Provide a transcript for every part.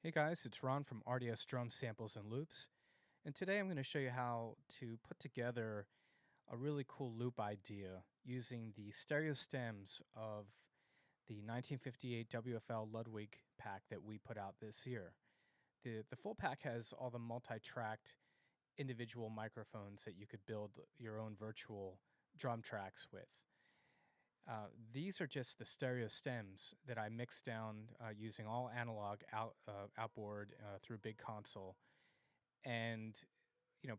Hey guys, it's Ron from RDS Drum Samples and Loops, and today I'm going to show you how to put together a really cool loop idea using the stereo stems of the 1958 WFL Ludwig pack that we put out this year. The full pack has all the multi-tracked individual microphones that you could build your own virtual drum tracks with. These are just the stereo stems that I mixed down using all analog outboard through Big Console, and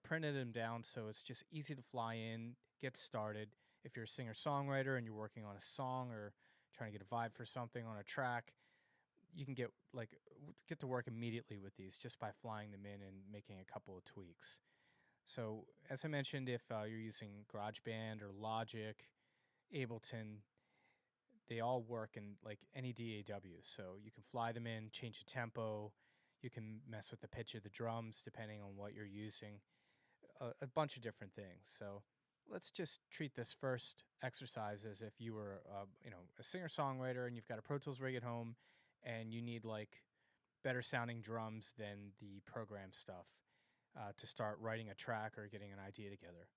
printed them down so it's just easy to fly in, get started. If you're a singer-songwriter and you're working on a song or trying to get a vibe for something on a track, you can get to work immediately with these just by flying them in and making a couple of tweaks. So as I mentioned, if you're using GarageBand or Logic, Ableton, they all work in like any DAW. So you can fly them in, change the tempo, you can mess with the pitch of the drums depending on what you're using, a bunch of different things. So let's just treat this first exercise as if you were a singer-songwriter and you've got a Pro Tools rig at home and you need like better sounding drums than the program stuff to start writing a track or getting an idea together.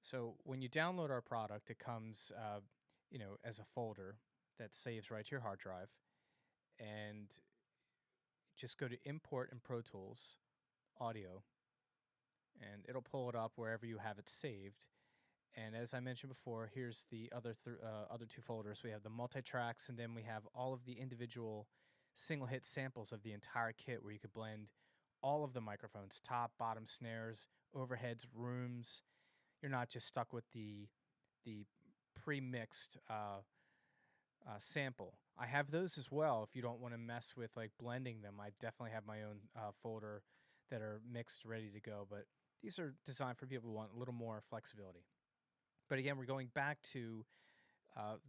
So when you download our product, it comes as a folder that saves right to your hard drive, and just go to Import in Pro Tools, Audio, and it'll pull it up wherever you have it saved. And as I mentioned before, here's the other two folders. We have the multi-tracks, and then we have all of the individual single-hit samples of the entire kit where you could blend all of the microphones, top, bottom, snares, overheads, rooms. You're not just stuck with the pre-mixed sample. I have those as well if you don't want to mess with like blending them. I definitely have my own folder that are mixed, ready to go, but these are designed for people who want a little more flexibility. But again, we're going back to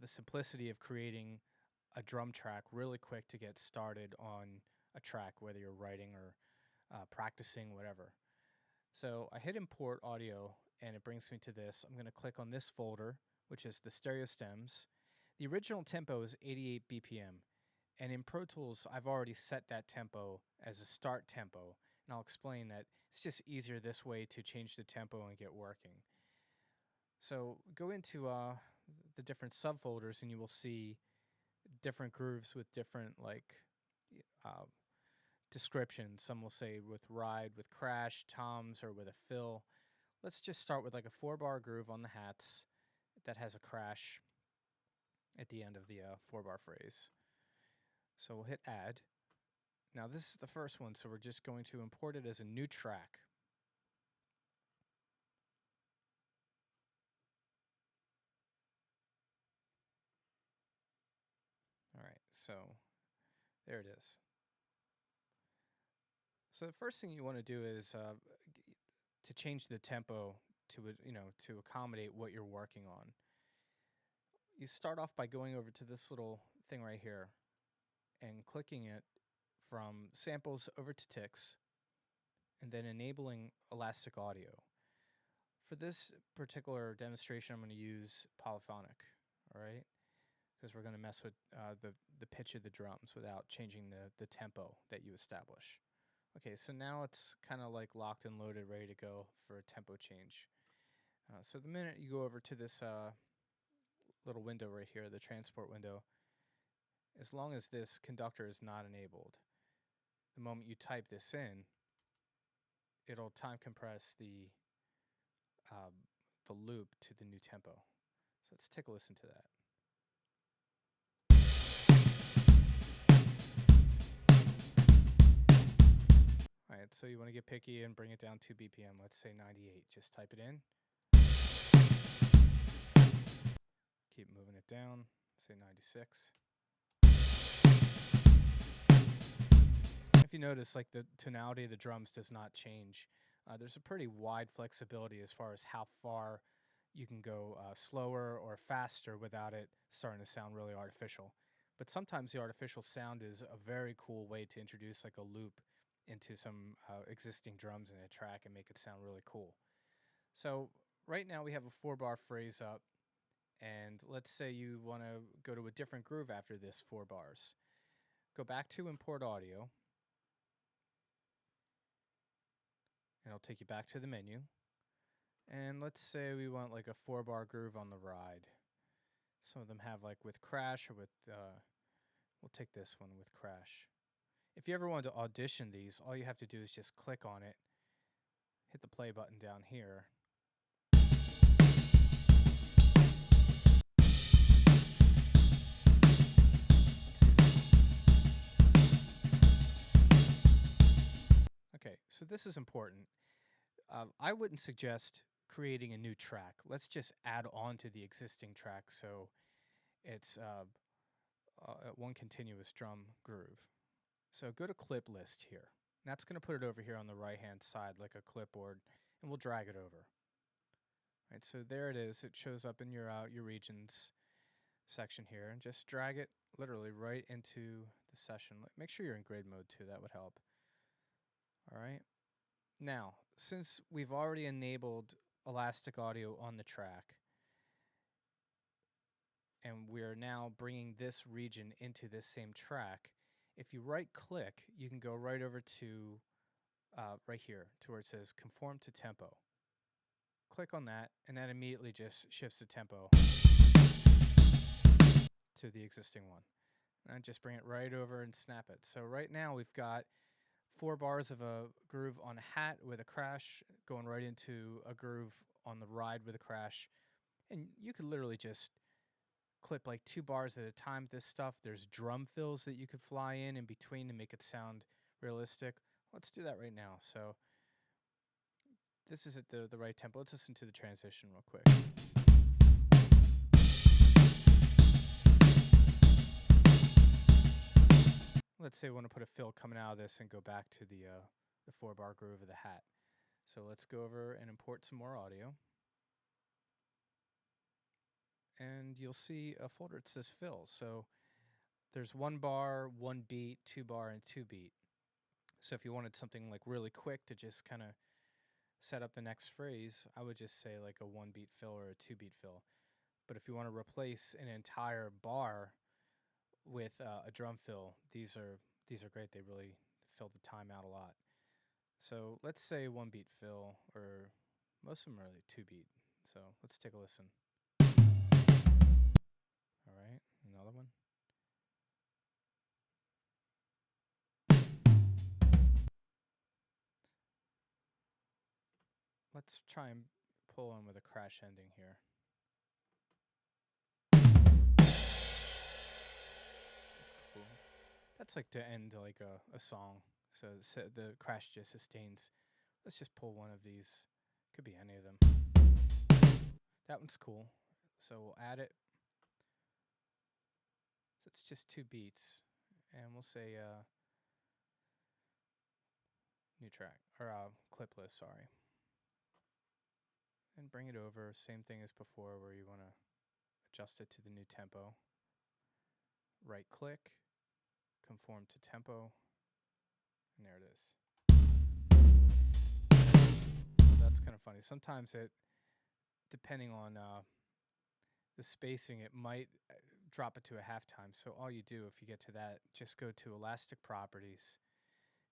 the simplicity of creating a drum track really quick to get started on a track, whether you're writing or practicing, whatever. So I hit Import Audio, and it brings me to this. I'm going to click on this folder, which is the stereo stems. The original tempo is 88 BPM, and in Pro Tools, I've already set that tempo as a start tempo, and I'll explain that it's just easier this way to change the tempo and get working. So go into the different subfolders, and you will see different grooves with different descriptions. Some will say with ride, with crash, toms, or with a fill. Let's just start with like a 4-bar groove on the hats that has a crash at the end of the 4-bar phrase. So we'll hit add. Now this is the first one, so we're just going to import it as a new track. All right, so there it is. So the first thing you want to do is to change the tempo to accommodate what you're working on. You start off by going over to this little thing right here and clicking it from samples over to ticks, and then enabling elastic audio. For this particular demonstration, I'm going to use polyphonic, all right? Because we're going to mess with the pitch of the drums without changing the tempo that you establish. Okay, so now it's kind of like locked and loaded, ready to go for a tempo change. So the minute you go over to this little window right here, the transport window, as long as this conductor is not enabled, the moment you type this in, it'll time compress the loop to the new tempo. So let's take a listen to that. All right, so you want to get picky and bring it down 2 BPM. Let's say 98. Just type it in. Keep moving it down. Say 96. If you notice, like the tonality of the drums does not change. There's a pretty wide flexibility as far as how far you can go slower or faster without it starting to sound really artificial. But sometimes the artificial sound is a very cool way to introduce like a loop into some existing drums in a track and make it sound really cool. So right now we have a 4-bar phrase up, and let's say you want to go to a different groove after this 4 bars. Go back to Import Audio, and it'll take you back to the menu. And let's say we want like a 4-bar groove on the ride. Some of them have like with crash or with, we'll take this one with crash. If you ever wanted to audition these, all you have to do is just click on it, hit the play button down here. Okay, so this is important. I wouldn't suggest creating a new track. Let's just add on to the existing track so it's one continuous drum groove. So go to clip list here. That's going to put it over here on the right hand side like a clipboard, and we'll drag it over. Right, so there it is. It shows up in your regions section here, and just drag it literally right into the session. Make sure you're in grade mode too, that would help. All right. Now, since we've already enabled elastic audio on the track, and we're now bringing this region into this same track, if you right click, you can go right over to right here to where it says conform to tempo. Click on that, and that immediately just shifts the tempo to the existing one. And just bring it right over and snap it. So right now we've got 4 bars of a groove on a hat with a crash going right into a groove on the ride with a crash. And you could literally just clip like 2 bars at a time with this stuff. There's drum fills that you could fly in between to make it sound realistic. Let's do that right now. So this is at the right tempo. Let's listen to the transition real quick. Let's say we want to put a fill coming out of this and go back to the 4-bar groove of the hat. So let's go over and import some more audio. And you'll see a folder that says fill. So there's 1 bar, 1 beat, 2 bar, and 2 beat. So if you wanted something like really quick to just kind of set up the next phrase, I would just say like a 1 beat fill or a 2 beat fill. But if you want to replace an entire bar with a drum fill, these are great. They really fill the time out a lot. So let's say 1 beat fill, or most of them are like 2 beat. So let's take a listen. All right, another one. Let's try and pull in with a crash ending here. That's cool. That's like to end like a song. So the crash just sustains. Let's just pull one of these. Could be any of them. That one's cool. So we'll add it. So it's just 2 beats. And we'll say new track, or clip list, sorry. And bring it over. Same thing as before where you want to adjust it to the new tempo. Right click, conform to tempo, and there it is. That's kind of funny. Sometimes it, depending on the spacing, it might drop it to a halftime. So all you do, if you get to that, just go to elastic properties.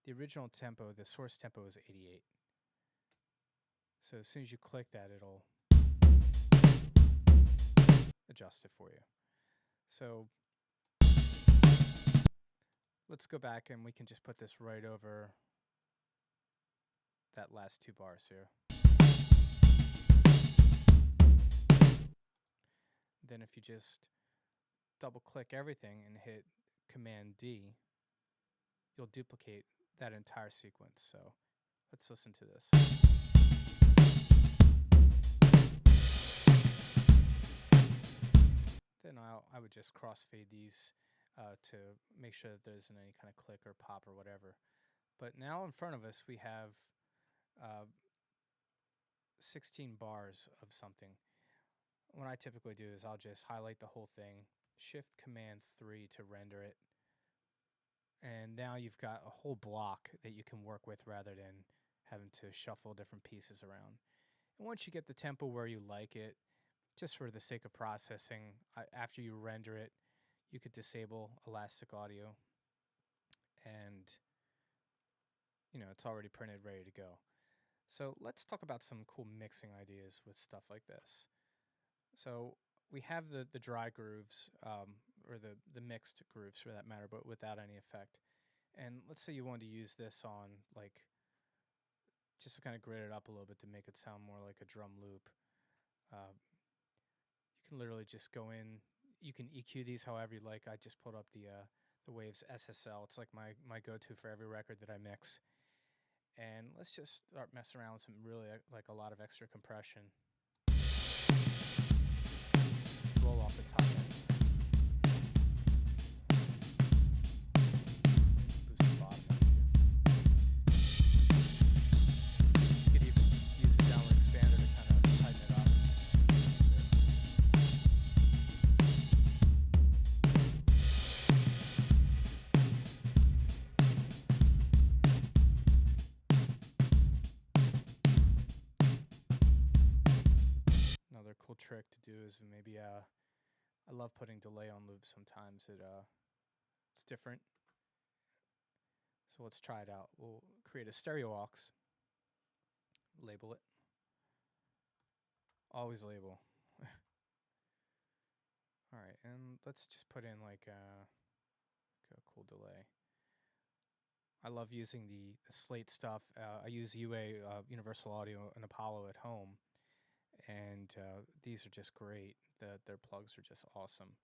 The original tempo, the source tempo is 88. So as soon as you click that, it'll adjust it for you. So let's go back and we can just put this right over that last 2 bars here. Then if you just double click everything and hit Command D, you'll duplicate that entire sequence. So let's listen to this. Then I would just crossfade these to make sure that there isn't any kind of click or pop or whatever. But now in front of us we have 16 bars of something. What I typically do is I'll just highlight the whole thing, Shift Command 3 to render it, and now you've got a whole block that you can work with rather than having to shuffle different pieces around. And once you get the tempo where you like it, just for the sake of processing, after you render it, you could disable elastic audio, and it's already printed, ready to go. So let's talk about some cool mixing ideas with stuff like this. So we have the dry grooves, or the mixed grooves for that matter, but without any effect. And let's say you wanted to use this on, like, just to kind of grit it up a little bit to make it sound more like a drum loop. You can literally just go in. You can EQ these however you like. I just pulled up the Waves SSL. It's like my go-to for every record that I mix. And let's just start messing around with some really like a lot of extra compression. Roll off the top end. Boost the bottom end here. You could even use the downward expander to kind of tighten it up. Another cool trick to do is maybe I love putting delay on loops sometimes. It's different. So let's try it out. We'll create a stereo aux, label it. Always label. All right, and let's just put in like a cool delay. I love using the Slate stuff. I use UA, Universal Audio, and Apollo at home, and these are just great. Their plugs are just awesome.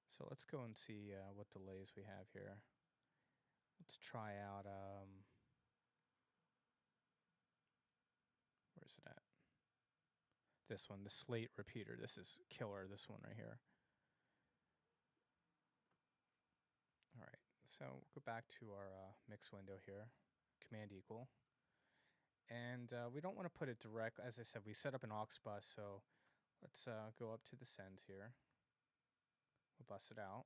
So let's go and see what delays we have here. Let's try out, where's it at? This one, the Slate repeater. This is killer, this one right here. All right, so we'll go back to our mix window here, Command equal. And we don't want to put it direct. As I said, we set up an aux bus, so let's go up to the sends here. We'll bust it out.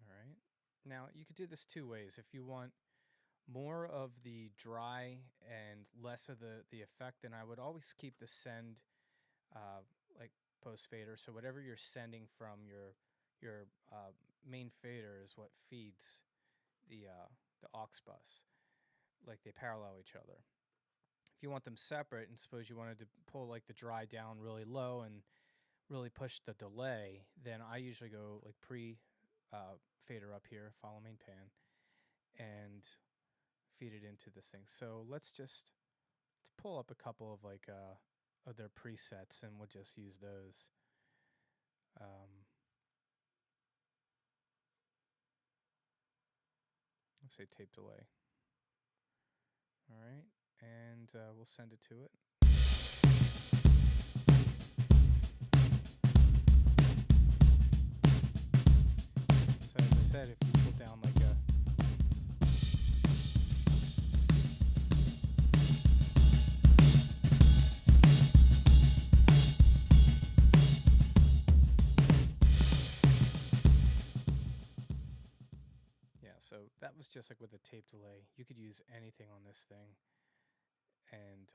All right. Now, you could do this two ways. If you want more of the dry and less of the effect, then I would always keep the send like post fader. So whatever you're sending from your main fader is what feeds the aux bus. Like they parallel each other. If you want them separate, and suppose you wanted to pull like the dry down really low and really push the delay, then I usually go like pre fader up here, follow main pan, and feed it into this thing. So let's pull up a couple of like of their presets, and we'll just use those. Let's say tape delay. All right, and we'll send it to it. So as I said, if you pull down like a so that was just like with a tape delay. You could use anything on this thing and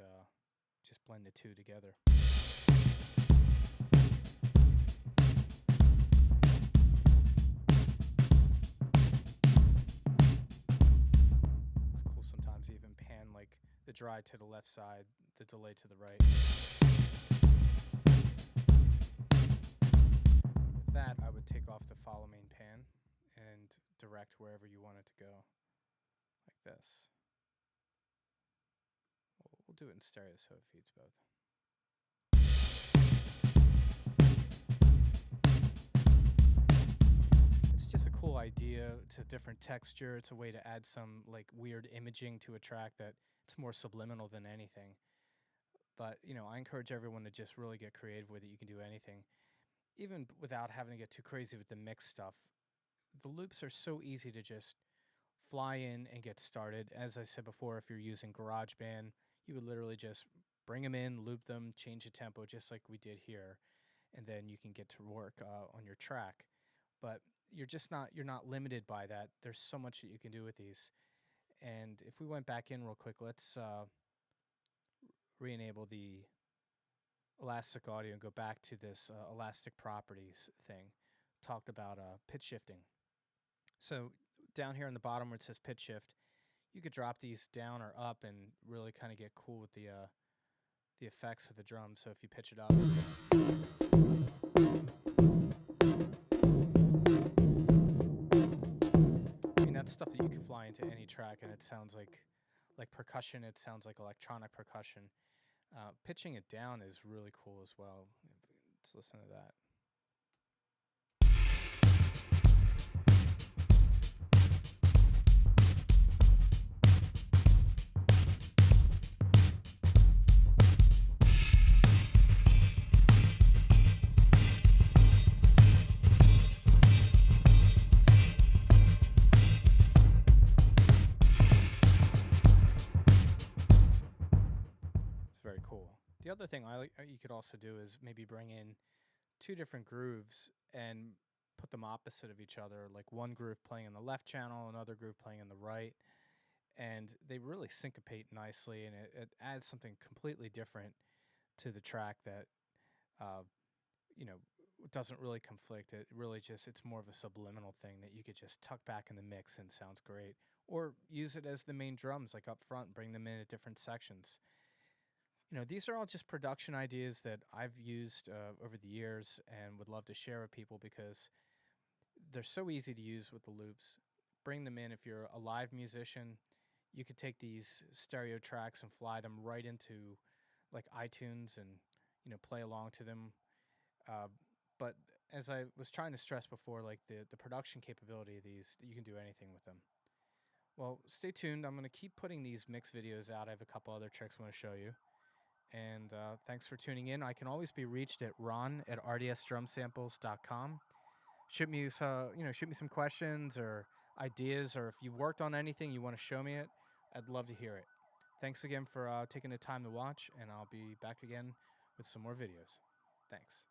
just blend the two together. It's cool sometimes to even pan like the dry to the left side, the delay to the right. With that, I would take off the follow main pan and direct wherever you want it to go, like this. We'll do it in stereo so it feeds both. It's just a cool idea. It's a different texture. It's a way to add some like weird imaging to a track that it's more subliminal than anything. But, you know, I encourage everyone to just really get creative with it. You can do anything, even without having to get too crazy with the mix stuff. The loops are so easy to just fly in and get started. As I said before, if you're using GarageBand, you would literally just bring them in, loop them, change the tempo just like we did here, and then you can get to work on your track. But you're not limited by that. There's so much that you can do with these. And if we went back in real quick, let's re-enable the elastic audio and go back to this elastic properties thing. Talked about pitch shifting. So down here in the bottom where it says pitch shift, you could drop these down or up and really kind of get cool with the effects of the drum. So if you pitch it up, I mean that's stuff that you can fly into any track, and it sounds like percussion. It sounds like electronic percussion. Pitching it down is really cool as well. Let's listen to that. It's very cool. The other thing you could also do is maybe bring in two different grooves and put them opposite of each other, like one groove playing in the left channel, another groove playing in the right, and they really syncopate nicely, and it adds something completely different to the track that uh, you know doesn't really conflict. It really just it's more of a subliminal thing that you could just tuck back in the mix and sounds great, or use it as the main drums like up front, bring them in at different sections. These are all just production ideas that I've used over the years and would love to share with people because they're so easy to use with the loops. Bring them in if you're a live musician. You could take these stereo tracks and fly them right into like iTunes and play along to them. Uh, but as I was trying to stress before, like the production capability of these, you can do anything with them. Well, stay tuned. I'm going to keep putting these mix videos out. I have a couple other tricks I want to show you. And thanks for tuning in. I can always be reached at ron@rdsdrumsamples.com. Shoot me some questions or ideas, or if you worked on anything you want to show me it, I'd love to hear it. Thanks again for taking the time to watch, and I'll be back again with some more videos. Thanks.